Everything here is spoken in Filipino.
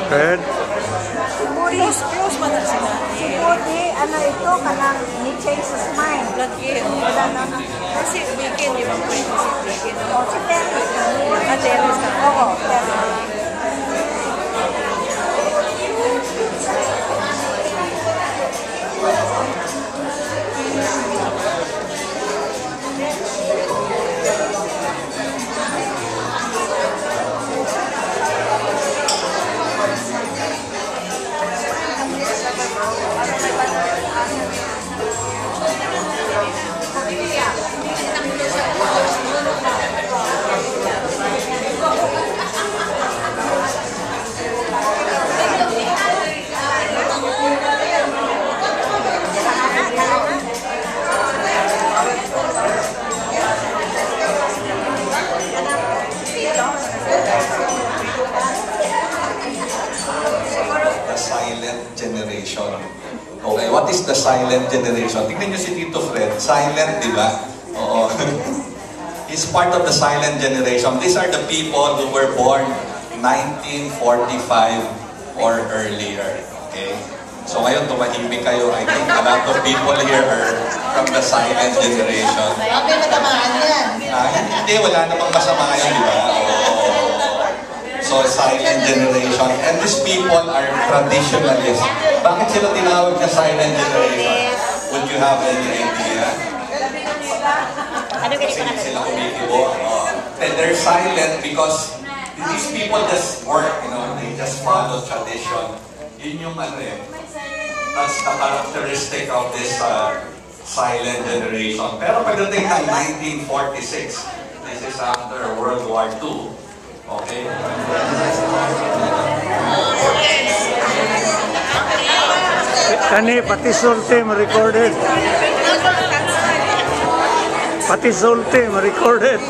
Fred? Close man na sila. Sigudi, ano ito, kanang ni-change his mind. Lagi. Kasi weekend, di ba po ito si weekend? O, si Terry. Terry ka. Oo, Terry. Generation. Okay, what is the silent generation? Tignan nyo si Tito Fred. Silent, di ba? Oo. He's part of the silent generation. These are the people who were born 1945 or earlier. Okay? So ngayon, tumahimik kayo. I think a lot of people here are from the silent generation. Okay, matamaan yan. Hindi, wala namang masama yan, di ba? So, silent generation. And these people are traditionalists. Bakit sila tinawag na silent generation? Would you have any idea? Kasi hindi sila kumikibo. They're silent because these people just work, you know, they just follow tradition. Yun yung ano eh. That's the characteristic of this silent generation. Pero pagdating ng 1946, this is after World War II. Okay. Kani, pati sulti ma-recorded. Pati sulti ma-recorded.